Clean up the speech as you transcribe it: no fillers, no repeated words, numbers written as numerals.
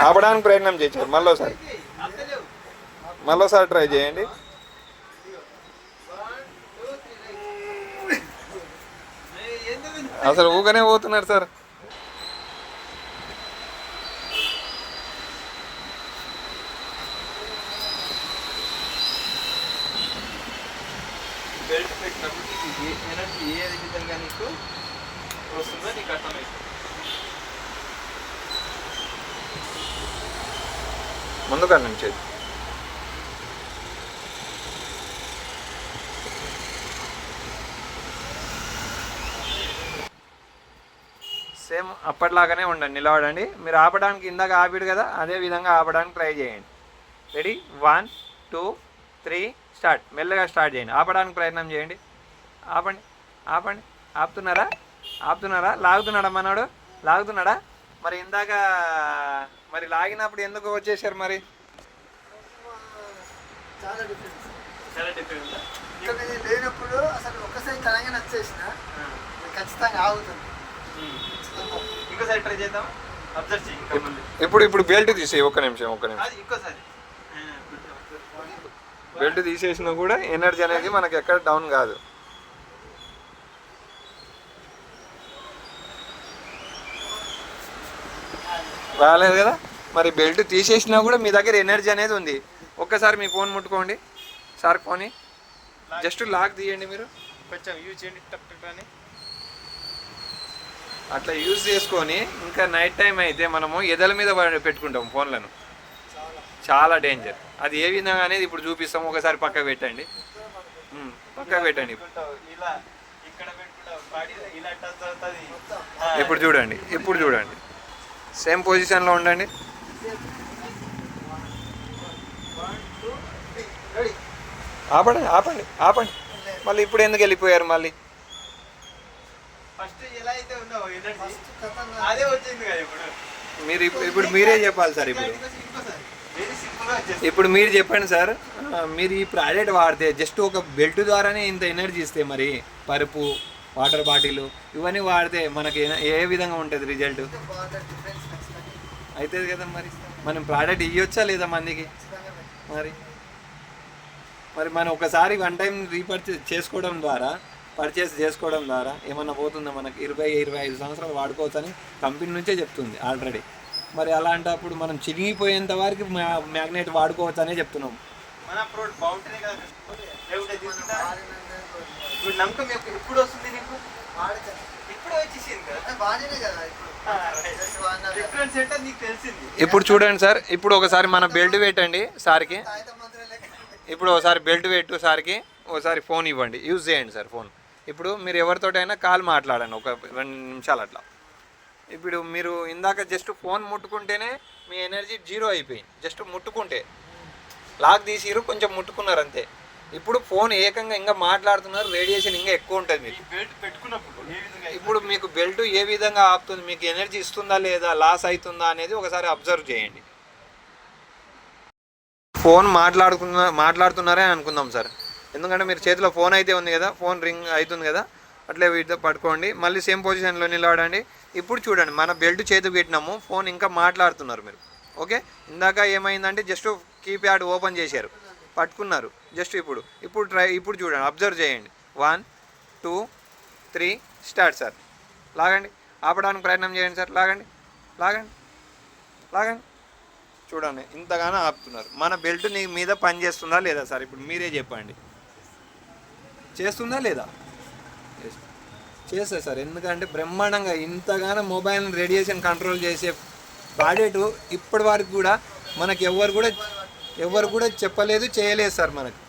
ఆపడానికి ప్రయత్నం చేశారు. మళ్ళీసారి ట్రై చేయండి. అసలు ఊగనే పోతున్నారు సార్. బెల్ట్ పెట్టినప్పుడు నీకు ఎనర్జీ ఏ విధంగా నీకు వస్తుందో నీకు అర్థమవుతుంది. ముందుగా నుంచి సేమ్ అప్పటిలాగానే ఉండండి, నిలబడండి. మీరు ఆపడానికి ఇందాక ఆపిడు కదా, అదే విధంగా ఆపడానికి ట్రై చేయండి. Ready, 1 2 3 start. మెల్లగా స్టార్ట్ చేయండి. ఆపడానికి ప్రయత్నం చేయండి. ఆపండి ఆపండి. ఆపుతున్నారా? లాగుతున్నాడా మనోడు? లాగుతున్నాడా? మరి ఇందాక మరి లాగినప్పుడు ఎందుకు వచ్చేసారు? మరి చాలా డిఫరెంట్ లేనప్పుడు అసలు ఒక్కసారి తెలంగాణ వచ్చేసిన ఖచ్చితంగా ఆగుతుంది. ఇంకోసారి ట్రై చేద్దాం. అబ్జర్వ్ చేయి. ఇప్పుడు బెల్ట్ తీసేయి. ఒక్క నిమిషం. ఇంకోసారి బెల్ట్ తీసేసినా కూడా ఎనర్జీ అనేది మనకి ఎక్కడ డౌన్ కాదు. రాలేదు కదా. మరి బెల్ట్ తీసేసినా కూడా మీ దగ్గర ఎనర్జీ అనేది ఉంది. ఒక్కసారి మీ ఫోన్ ముట్టుకోండి సార్. ఫోన్ జస్ట్ లాక్ తీయండి. మీరు కొంచెం యూజ్ చేయండి. టక్ అని అట్లా యూజ్ చేసుకొని ఇంకా నైట్ టైం అయితే మనము ఎదల మీద పెట్టుకుంటాం ఫోన్లను. చాలా డేంజర్. అది ఏ విధంగా అనేది ఇప్పుడు చూపిస్తాము. ఒకసారి పక్కకు పెట్టండి. ఇప్పుడు చూడండి. సేమ్ పొజిషన్లో ఉండండి. ఆపండి. మళ్ళీ ఇప్పుడు ఎందుకు వెళ్ళిపోయారు? మళ్ళీ ఇప్పుడు మీరే చెప్పాలి సార్. ఇప్పుడు మీరు చెప్పండి సార్. మీరు ఈ ప్రోడక్ట్ వాడితే జస్ట్ ఒక బెల్ట్ ద్వారానే ఇంత ఎనర్జీ ఇస్తే, మరి పరుపు, వాటర్ బాటిల్ ఇవన్నీ వాడితే మనకి ఏ విధంగా ఉంటుంది రిజల్ట్? అవుతుంది కదా. మరి మనం ప్రోడక్ట్ ఇవ్వచ్చా లేదా మందికి? మరి మనం ఒకసారి 1 టైం పర్చేస్ చేసుకోవడం ద్వారా ఏమన్నా పోతుందా? మనకి 20-25 సంవత్సరాలు వాడుకోవచ్చని కంపెనీ నుంచే చెప్తుంది ఆల్రెడీ. మరి అలాంటప్పుడు మనం చిరిగిపోయేంత వరకు మ్యాగ్నెట్ వాడుకోవచ్చు అనే చెప్తున్నాం. మన ప్రోడక్ట్ బాగుంటేనే కదా. ఇప్పుడు నమ్మకం ఎప్పుడు వస్తుంది నీకు? ఇప్పుడు వచ్చేసింది కదా. డిఫరెన్స్ ఏంటో నీకు తెలిసింది. ఇప్పుడు చూడండి సార్. ఇప్పుడు ఒకసారి మన బెల్ట్ పెట్టండి సార్కి. ఇప్పుడు ఒకసారి బెల్ట్ పెట్టు సార్కి. ఒకసారి ఫోన్ ఇవ్వండి, యూజ్ చేయండి సార్ ఫోన్. ఇప్పుడు మీరు ఎవరితోటైనా కాల్ మాట్లాడండి ఒక 2 నిమిషాలు అట్లా. ఇప్పుడు మీరు ఇందాక జస్ట్ ఫోన్ ముట్టుకుంటేనే మీ ఎనర్జీ 0 అయిపోయింది. జస్ట్ ముట్టుకుంటే లాక్ తీసిరు, కొంచెం ముట్టుకున్నారు అంతే. ఇప్పుడు ఫోన్ ఏకంగా ఇంకా మాట్లాడుతున్నారు, రేడియేషన్ ఇంకా ఎక్కువ ఉంటుంది మీకు. ఇప్పుడు మీకు బెల్ట్ ఏ విధంగా ఆపుతుంది, మీకు ఎనర్జీ ఇస్తుందా లేదా, లాస్ అవుతుందా అనేది ఒకసారి అబ్జర్వ్ చేయండి. ఫోన్ మాట్లాడుతున్నారే అనుకుందాం సార్. ఎందుకంటే మీరు చేతిలో ఫోన్ అయితే ఉంది కదా, ఫోన్ రింగ్ అవుతుంది కదా, అట్లే వీటితో పట్టుకోండి. మళ్ళీ సేమ్ పొజిషన్లో నిలబడండి. ఇప్పుడు చూడండి, మన బెల్ట్ చేతికి పెట్టినాము, ఫోన్ ఇంకా మాట్లాడుతున్నారు మీరు. ఓకే, ఇందాక ఏమైందంటే జస్ట్ కీప్యాడ్ ఓపెన్ చేశారు, పట్టుకున్నారు జస్ట్. ఇప్పుడు చూడండి, అబ్జర్వ్ చేయండి. 1 2 3 స్టార్ట్ సార్. లాగండి. ఆపడానికి ప్రయత్నం చేయండి సార్. లాగండి. చూడండి, ఇంతగానో ఆపుతున్నారు. మన బెల్ట్ నీ మీద పని చేస్తుందా లేదా సార్? ఇప్పుడు మీరే చెప్పండి, చేస్తుందా లేదా? చేస్తా సార్. ఎందుకంటే బ్రహ్మాండంగా ఇంతగానో మొబైల్ రేడియేషన్ కంట్రోల్ చేసే ప్రోడక్ట్ ఇప్పటి వరకు కూడా మనకి ఎవరు కూడా చెప్పలేదు, చేయలేదు సార్ మనకి.